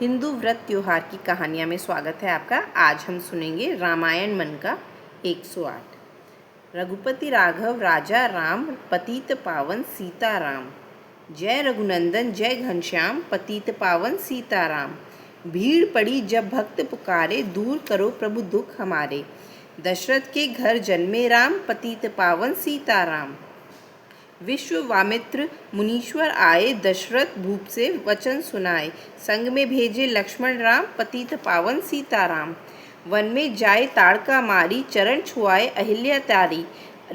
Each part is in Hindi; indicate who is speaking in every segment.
Speaker 1: हिंदू व्रत त्योहार की कहानियाँ में स्वागत है आपका। आज हम सुनेंगे रामायण मन का 108। रघुपति राघव राजा राम, पतित पावन सीताराम। जय रघुनंदन जय घनश्याम, पतित पावन सीताराम। भीड़ पड़ी जब भक्त पुकारे, दूर करो प्रभु दुख हमारे। दशरथ के घर जन्मे राम, पतित पावन सीताराम। विश्वामित्र मुनीश्वर आए, दशरथ भूप से वचन सुनाए। संग में भेजे लक्ष्मण राम, पतित पावन सीताराम। वन में जाए ताड़का मारी, चरण छुआए अहिल्या तारी।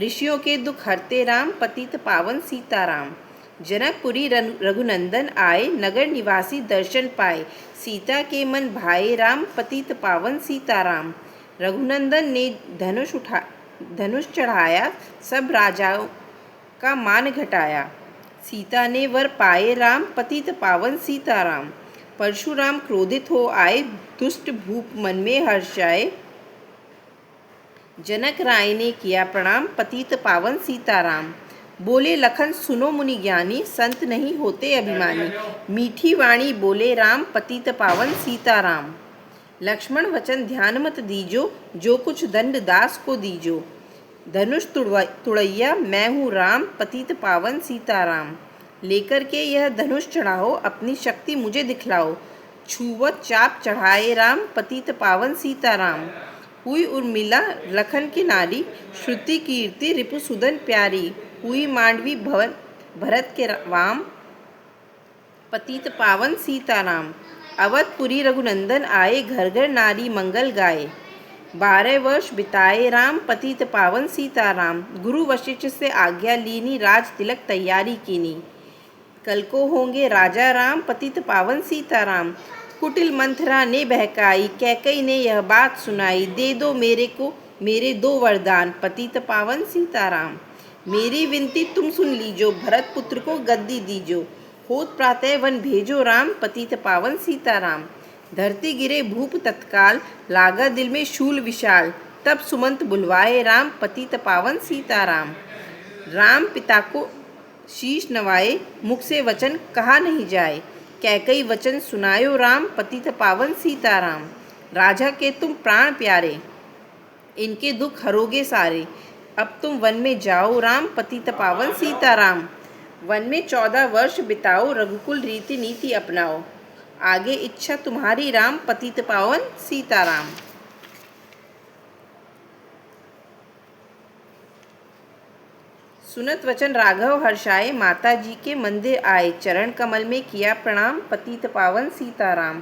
Speaker 1: ऋषियों के दुख हरते राम, पतित पावन सीताराम। जनकपुरी रघुनंदन आए, नगर निवासी दर्शन पाए। सीता के मन भाए राम, पतित पावन सीताराम। रघुनंदन ने धनुष चढ़ाया, सब राजाओं का मान घटाया। सीता ने वर पाए राम, पतित पावन सीताराम। परशुराम क्रोधित हो आए, दुष्ट भूप मन में हर्षाए। जनक राय ने किया प्रणाम, पतित पावन सीताराम। बोले लखन सुनो मुनि ज्ञानी, संत नहीं होते अभिमानी। मीठी वाणी बोले राम, पतित पावन सीताराम। लक्ष्मण वचन ध्यान मत दीजो, जो कुछ दंड दास को दीजो। धनुष तुड़ैया मैं हूँ राम, पतित पावन सीताराम। लेकर के यह धनुष चढ़ाओ, अपनी शक्ति मुझे दिखलाओ। छुवत चाप चढ़ाए राम, पतित पावन सीताराम। हुई उर्मिला लखन की नारी, श्रुति कीर्ति रिपुसुदन प्यारी। हुई मांडवी भरत के वाम, पतित पावन सीताराम। अवधपुरी रघुनंदन आए, घर घर नारी मंगल गाए। 12 वर्ष बिताए राम, पतित पावन सीताराम। गुरु वशिष्ठ से आज्ञा लीनी, राज तिलक तैयारी कीनी। कल को होंगे राजा राम, पतित पावन सीताराम। कुटिल मंथरा ने बहकाई, कैकई ने यह बात सुनाई। दे दो मेरे को मेरे 2 वरदान, पतित पावन सीताराम। मेरी विनती तुम सुन लीजो, भरत पुत्र को गद्दी दीजो। होत प्रातः वन भेजो राम, पतित पावन सीताराम। धरती गिरे भूप तत्काल, लागा दिल में शूल विशाल। तब सुमंत बुलवाए राम, पतित पावन सीताराम। राम पिता को शीश नवाए, मुख से वचन कहा नहीं जाए। कैकई वचन सुनायो राम, पतित पावन सीताराम। राजा के तुम प्राण प्यारे, इनके दुख हरोगे सारे। अब तुम वन में जाओ राम, पतित पावन सीताराम। वन में 14 वर्ष बिताओ, रघुकुल रीति नीति अपनाओ। आगे इच्छा तुम्हारी राम, पतित पावन सीताराम। सुनत वचन राघव हर्षाए, माता जी के मंदिर आए। चरण कमल में किया प्रणाम, पतित पावन सीताराम।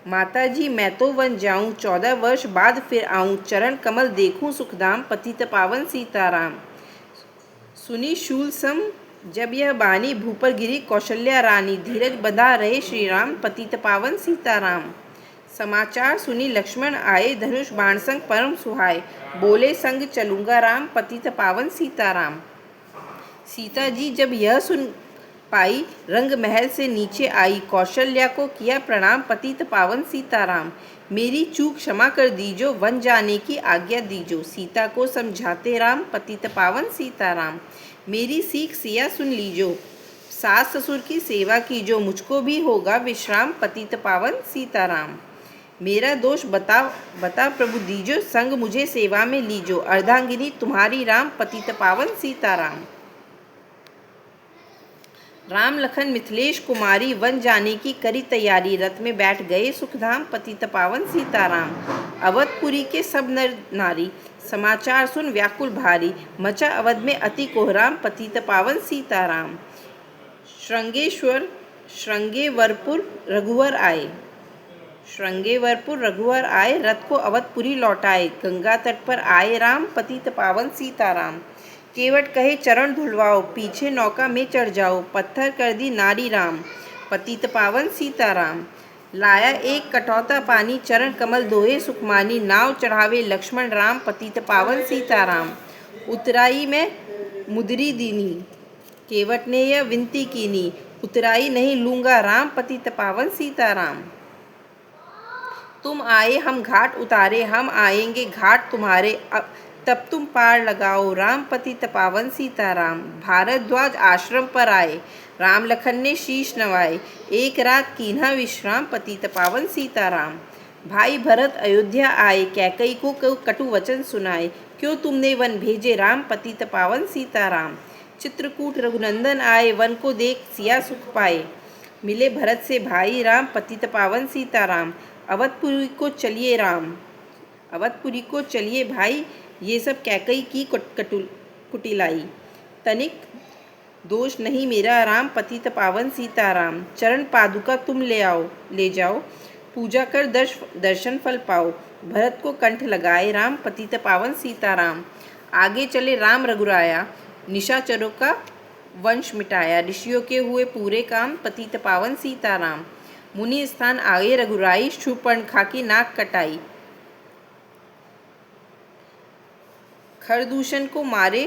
Speaker 1: माता जी मैं तो वन जाऊं, 14 वर्ष बाद फिर आऊं। चरण कमल देखूं सुखधाम, पतित पावन सीताराम। सुनी शूल सम जब यह बानी, भूपर गिरी कौशल्या रानी। धीरज बंधा रहे श्री राम, पतित पावन सीताराम। समाचार सुनी लक्ष्मण आए, धनुष बाण संग परम सुहाए। बोले संग चलूंगा राम, पतित पावन सीताराम। सीता जी जब यह सुन पाई, रंग महल से नीचे आई। कौशल्या को किया प्रणाम, पतित पावन सीताराम। मेरी चूक क्षमा कर दीजो, वन जाने की आज्ञा दीजो। सीता को समझाते राम, पतित पावन सीताराम। मेरी सीख सिया सुन लीजो, सास ससुर की सेवा कीजो। मुझको भी होगा विश्राम, पतित पावन सीताराम। मेरा दोष बता प्रभु दीजो, संग मुझे सेवा में लीजो। अर्धांगिनी तुम्हारी राम, पतित पावन सीताराम। राम लखन मिथिलेश कुमारी, वन जाने की करी तैयारी। रथ में बैठ गए सुखधाम, पतित पावन सीताराम। अवधपुरी के सब नर नारी, समाचार सुन व्याकुल भारी। मचा अवध में अति कोहराम, पतित पावन सीताराम। श्रृंगेवरपुर रघुवर आए। रथ को अवधपुरी लौटाए। गंगा तट पर आए राम, पतित पावन सीताराम। केवट कहे चरण धुलवाओ, पीछे नौका में चढ़ जाओ। पत्थर कर दी नारी राम, पतित पावन सीताराम। लाया एक कटौता पानी, चरण कमल दोहे सुखमानी। नाव चढ़ावे लक्ष्मण राम, पतित पावन सीताराम। उतराई में मुदरी दीनी, केवट ने यह विनती कीनी। उतराई नहीं लूंगा राम, पतित पावन सीताराम। तुम आए हम घाट उतारे, हम आएंगे घाट तुम्हारे। तब तुम पार लगाओ राम पतित पावन सीताराम। भारद्वाज आश्रम पर आए, राम लखन ने शीश नवाए, एक रात कीन्हा विश्राम पतित पावन सीताराम। भाई भरत अयोध्या आए, कैकई को कटु वचन सुनाए, क्यों तुमने वन भेजे राम पतित पावन सीताराम। चित्रकूट रघुनंदन आए, वन को देख सिया सुख पाए, मिले भरत से भाई राम पतित पावन सीताराम। अवधपुरी को चलिए राम, अवधपुरी को चलिए भाई, ये सब कैकई की कुटिलाई। तनिक दोष नहीं मेरा राम पतित पावन सीताराम। चरण पादुका तुम ले जाओ, पूजा कर दर्शन फल पाओ। भरत को कंठ लगाए राम पतित पावन सीताराम। आगे चले राम रघुराया, निशाचरों का वंश मिटाया। ऋषियों के हुए पूरे काम पतित पावन सीताराम। मुनि स्थान आगे रघुराई, शूर्पणखा की नाक कटाई। खरदूषण को मारे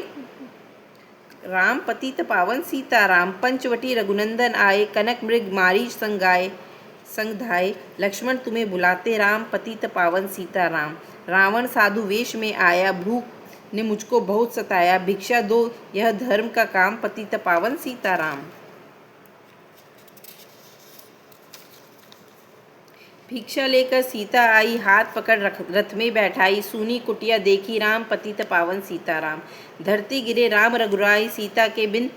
Speaker 1: राम पतित पावन सीताराम। पंचवटी रघुनंदन आए, कनक मृग मारी संग धाये। लक्ष्मण तुम्हें बुलाते राम पतित पावन सीताराम। रावण साधु वेश में आया, भूख ने मुझको बहुत सताया। भिक्षा दो यह धर्म का काम पतित पावन सीताराम। भिक्षा लेकर सीता आई, हाथ पकड़ रथ में बैठाई। सूनी कुटिया देखी राम पतित पावन सीताराम। धरती गिरे राम रघुराई, सीता के बिन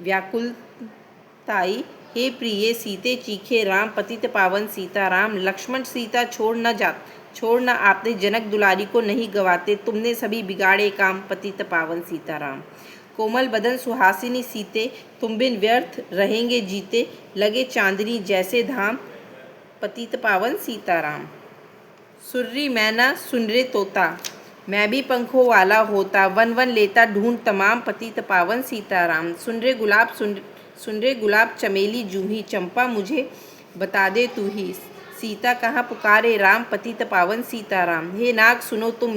Speaker 1: व्याकुलताई। हे प्रिय सीते चीखे राम पतित पावन सीताराम। लक्ष्मण सीता छोड़ना आपने, जनक दुलारी को नहीं गवाते। तुमने सभी बिगाड़े काम पतित पावन सीताराम। कोमल बदन सुहासिनी सीते, तुम बिन व्यर्थ रहेंगे जीते। लगे चांदनी जैसे धाम पतित पावन सीताराम। सुर्री मैना सुन रे तोता, मैं भी पंखों वाला होता। वन वन लेता ढूंढ तमाम पतित पावन सीताराम। सुन रे गुलाब चमेली जूही, चंपा मुझे बता दे तू ही। सीता कहाँ पुकारे राम पतित पावन सीताराम। हे नाग सुनो तुम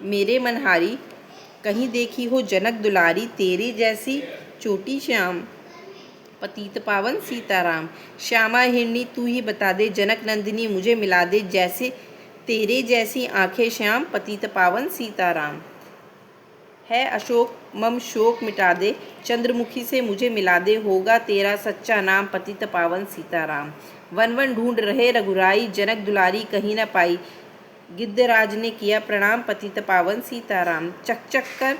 Speaker 1: मेरे मनहारी, कहीं देखी हो जनक दुलारी। तेरे जैसी चोटी श्याम पतित पावन सीताराम। श्यामा हिरनी तू ही बता दे, जनक नंदिनी मुझे मिला दे। जैसे तेरे जैसी आंखें श्याम पतित पावन सीताराम। है अशोक मम शोक मिटा दे, चंद्रमुखी से मुझे मिला दे। होगा तेरा सच्चा नाम पतित पावन सीताराम। वन वन ढूंढ रहे रघुराई, जनक दुलारी कहीं न पाई। गिद्धराज ने किया प्रणाम पतित पावन सीताराम। चक चक कर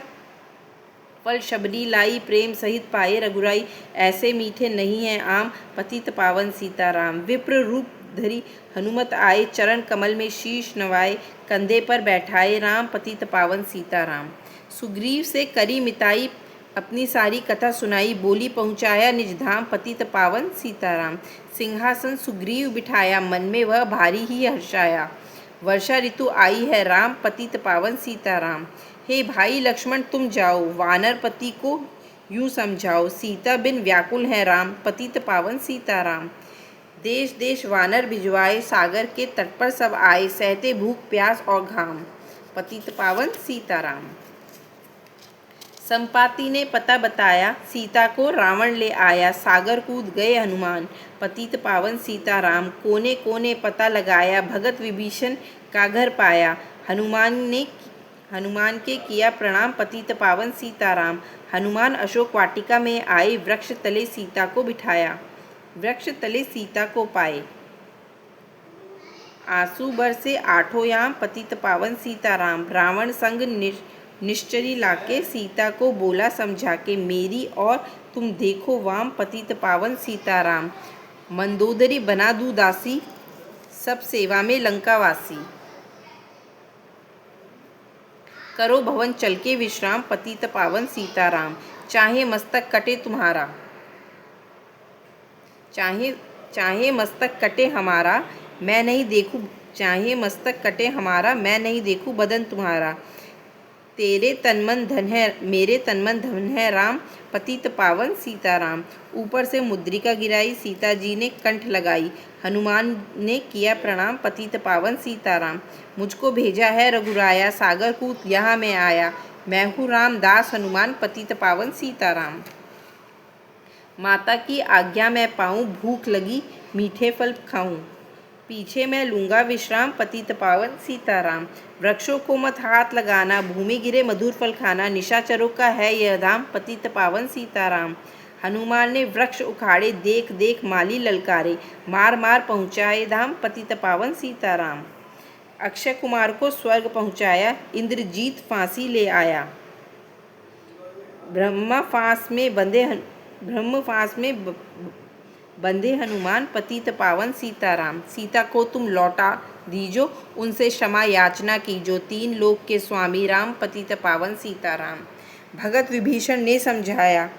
Speaker 1: फल शबरी लाई, प्रेम सहित पाए रघुराई। ऐसे मीठे नहीं हैं आम पतित पावन सीताराम। विप्र रूप धरी हनुमत आए, चरण कमल में शीश नवाए। कंधे पर बैठाए राम पतित पावन सीताराम। सुग्रीव से करी मिताई, अपनी सारी कथा सुनाई। बोली पहुँचाया निज धाम पतित पावन सीताराम। सिंहासन सुग्रीव बिठाया, मन में वह भारी ही हर्षाया। वर्षा ऋतु आई है राम पतित पावन सीताराम। हे भाई लक्ष्मण तुम जाओ, वानर पति को यूं समझाओ। सीता बिन व्याकुल है राम पतित पावन सीताराम। देश देश वानर भिजवाए, सागर के तट पर सब आए। सहते भूख प्यास और घाम पतित पावन सीताराम। संपाति ने पता बताया, सीता को रावण ले आया। सागर कूद गए हनुमान पतित पावन सीताराम। कोने कोने पता लगाया, भगत विभीषण का घर पाया। हनुमान के किया प्रणाम पतित पावन सीताराम। हनुमान अशोक वाटिका में आए, वृक्ष तले सीता को बिठाया। वृक्ष तले सीता को पाए, आंसू बरसे आठों याम पतित पावन सीताराम। रावण संग निश्चरी लाके, सीता को बोला समझा के। मेरी और तुम देखो वाम पतित पावन सीताराम। मंदोदरी बना दूं दासी, सब सेवा में लंकावासी। करो भवन चल के विश्राम पतित पावन सीताराम। चाहे मस्तक कटे तुम्हारा, चाहे मस्तक कटे हमारा, मैं नहीं देखूं। चाहे मस्तक कटे हमारा, मैं नहीं देखूं बदन तुम्हारा। तेरे तन मन धन है, मेरे तन मन धन है राम पतित पावन सीताराम। ऊपर से मुद्रिका गिराई, सीता जी ने कंठ लगाई। हनुमान ने किया प्रणाम पतित पावन सीताराम। मुझको भेजा है रघुराया, सागर कूद यहाँ मैं आया। मैं हूँ राम दास हनुमान पतित पावन सीताराम। माता की आज्ञा मैं पाऊँ, भूख लगी मीठे फल खाऊँ। पीछे मैं लूंगा विश्राम, पतित पावन सीताराम। वृक्षों को मत हाथ लगाना, भूमि गिरे मधुर फल खाना, निशाचरों का है यह धाम, पतित पावन सीताराम। हनुमान ने वृक्ष उखाड़े, देख देख माली ललकारे, मार मार पहुँचाए धाम, पतित पावन सीताराम। अक्षय कुमार को स्वर्ग पहुँचाया, इंद्रजीत फांसी ले आया। ब्रह्म फांस में बंधे हनुमान, पतित पावन सीताराम। सीता को तुम लौटा दीजो, उनसे क्षमा याचना कीजो, तीन लोक के स्वामी राम, पतित पावन सीताराम। भगत विभीषण ने समझाया,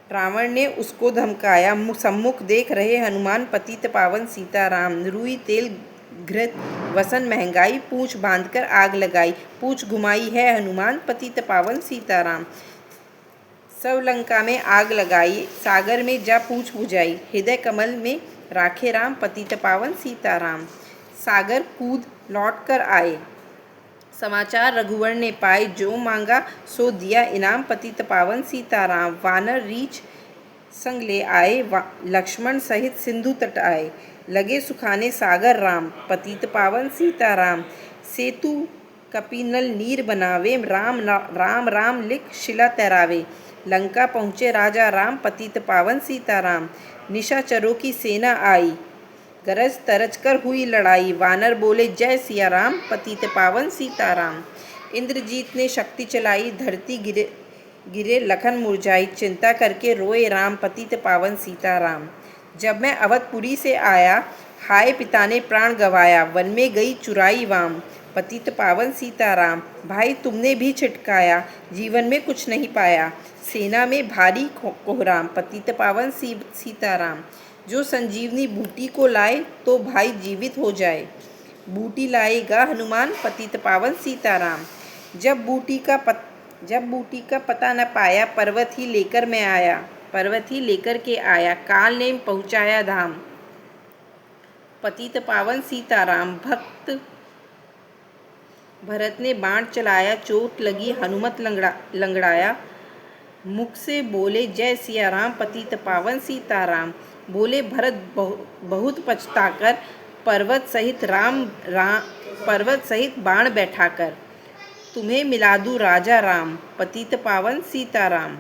Speaker 1: रावण ने उसको धमकाया, सम्मुख देख रहे हनुमान, पतित पावन सीताराम। रुई तेल घृत वसन महंगाई, पूछ बांधकर आग लगाई, पूछ घुमाई है हनुमान, पतित पावन सीताराम। सब लंका में आग लगाई, सागर में जा पूछ बुझाई, हृदय कमल में राखे राम, पतित पावन सीताराम। सागर कूद लौट कर आए, समाचार रघुवर ने पाए, जो मांगा सो दिया इनाम, पतित पावन सीताराम। वानर रीछ संग ले आए, लक्ष्मण सहित सिंधु तट आए, लगे सुखाने सागर राम, पतित पावन सीताराम। सेतु कपिनल नीर बनावे, राम राम राम लिख शिला तैरावे, लंका पहुँचे राजा राम, पतित पावन सीताराम। निशाचरों की सेना आई, गरज तरज कर हुई लड़ाई, वानर बोले जय सिया राम, पतित पावन सीताराम। इंद्रजीत ने शक्ति चलाई, धरती गिरे लखन मुरझाई, चिंता करके रोए राम, पतित पावन सीताराम। जब मैं अवधपुरी से आया, हाय पिता ने प्राण गवाया, वन में गई चुराई वाम, पतित पावन सीताराम। भाई तुमने भी छिटकाया, जीवन में कुछ नहीं पाया, सेना में भारी कोहराम, पतित पावन सीताराम। जो संजीवनी बूटी को लाए, तो भाई जीवित हो जाए, बूटी लाएगा हनुमान, पतित पावन सीताराम। जब बूटी का पता न पाया, पर्वत ही लेकर मैं आया, पर्वत ही लेकर के आया, काल ने पहुँचाया धाम, पतित पावन सीताराम। भरत ने बाण चलाया, चोट लगी हनुमत लंगड़ाया, मुख से बोले जय सिया राम, पतित पावन सीताराम। बोले भरत बहुत पछताकर, पर्वत सहित बाण बैठाकर, तुम्हें मिला दूं राजा राम, पतित पावन सीताराम।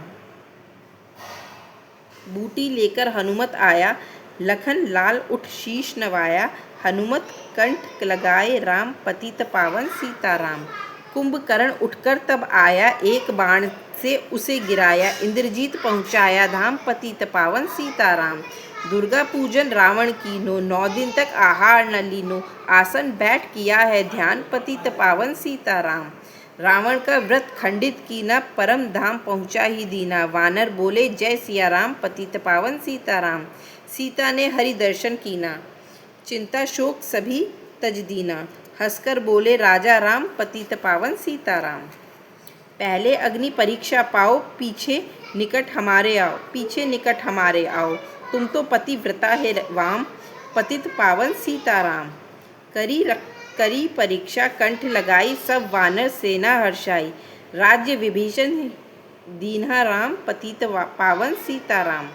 Speaker 1: बूटी लेकर हनुमत आया, लखन लाल उठ शीश नवाया, हनुमत कंठ लगाए राम, पतित पावन सीताराम। कुंभकर्ण उठकर तब आया, एक बाण से उसे गिराया, इंद्रजीत पहुँचाया धाम, पतित पावन सीताराम। दुर्गा पूजन रावण कीनो, 9 दिन तक आहार न लीनो, आसन बैठ किया है ध्यान, पतित पावन सीताराम। रावण का व्रत खंडित कीना, परम धाम पहुँचा ही दीना, वानर बोले जय सिया राम, पतित पावन सीताराम। सीता ने हरि दर्शन कीना, चिंता शोक सभी तज दीना, हंसकर बोले राजा राम, पतित पावन सीताराम। पहले अग्नि परीक्षा पाओ, पीछे निकट हमारे आओ, तुम तो पतिव्रता है वाम, पतित पावन सीताराम। करी परीक्षा कंठ लगाई, सब वानर सेना हर्षाई, राज्य विभीषण दीन्हा राम, पतित पावन सीताराम।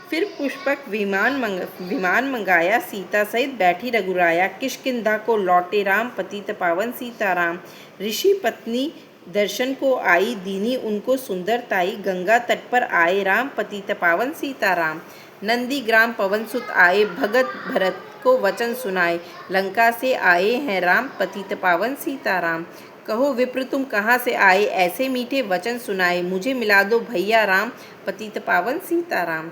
Speaker 1: फिर पुष्पक विमान मंगाया, सीता सहित बैठी रघुराया, किष्किंधा को लौटे राम, पतित पावन सीताराम। ऋषि पत्नी दर्शन को आई, दीनी उनको सुंदरताई, गंगा तट पर आए राम, पतित पावन सीताराम। नंदी ग्राम पवन सुत आए, भगत भरत को वचन सुनाए, लंका से आए हैं राम, पतित पावन सीताराम। कहो विप्र तुम कहाँ से आए, ऐसे मीठे वचन सुनाए, मुझे मिला दो भैया राम, पतित पावन सीताराम।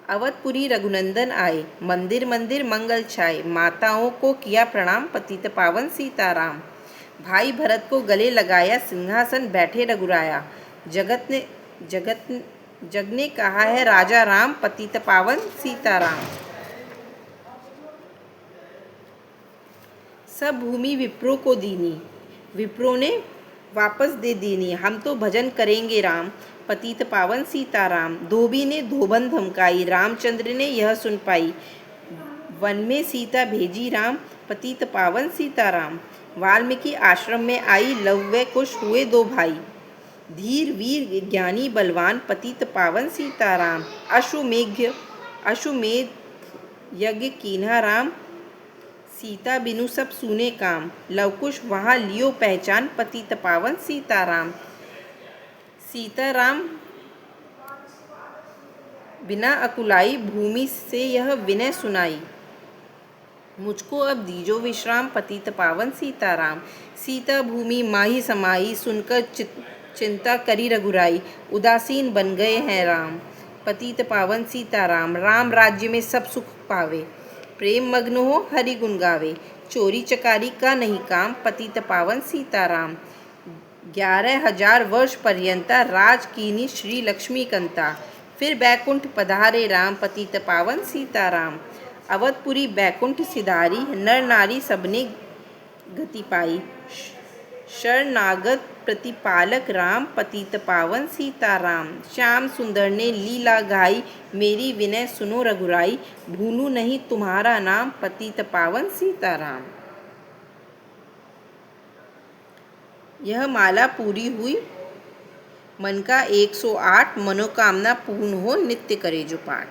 Speaker 1: अवधपुरी रघुनंदन आए, मंदिर मंदिर मंगल छाए, माताओं को किया प्रणाम, पतित पावन सीताराम। भाई भरत को गले लगाया, सिंहासन बैठे रघुराया, जग ने कहा है राजा राम, पतित पावन सीताराम। सब भूमि विप्रों को दीनी, विप्रों ने वापस दे दीनी, हम तो भजन करेंगे राम, पतित पावन सीताराम। धोबी ने धोबन धमकाई, रामचंद्र ने यह सुन पाई, वन में सीता भेजी राम, पतित पावन सीताराम। वाल्मीकि आश्रम में आई, लव व कुश हुए 2 भाई, धीर वीर ज्ञानी बलवान, पतित पावन सीताराम। अश्वमेघ अश्वमेध यज्ञ कीन्हा राम, सीता बिनु सब सूने काम। लवकुश वहाँ लियो पहचान, पतित पावन सीताराम। सीताराम बिना अकुलाई, भूमि से यह विनय सुनाई। मुझको अब दीजो विश्राम, पतित पावन सीताराम। सीता भूमि माही समाई, सुनकर चिंता करी रघुराई। उदासीन बन गए हैं राम, पतित पावन सीताराम। राम राज्य में सब सुख पावे, प्रेम मग्न हो हरि गुण गावे। चोरी चकारी का नहीं काम, पतित पावन सीताराम। 11,000 वर्ष पर्यंता राज कीनी श्री लक्ष्मी कंता। फिर बैकुंठ पधारे राम, पतित पावन सीताराम। अवधपुरी बैकुंठ सिधारी, नर नारी सबने गति पाई। शरणागत प्रतिपालक राम, पतित पावन सीताराम। श्याम सुंदर ने लीला गाई, मेरी विनय सुनो रघुराई। भूलू नहीं तुम्हारा नाम, पतित पावन सीताराम। यह माला पूरी हुई, मन का 108 मनोकामना पूर्ण हो, नित्य करे जो पाठ।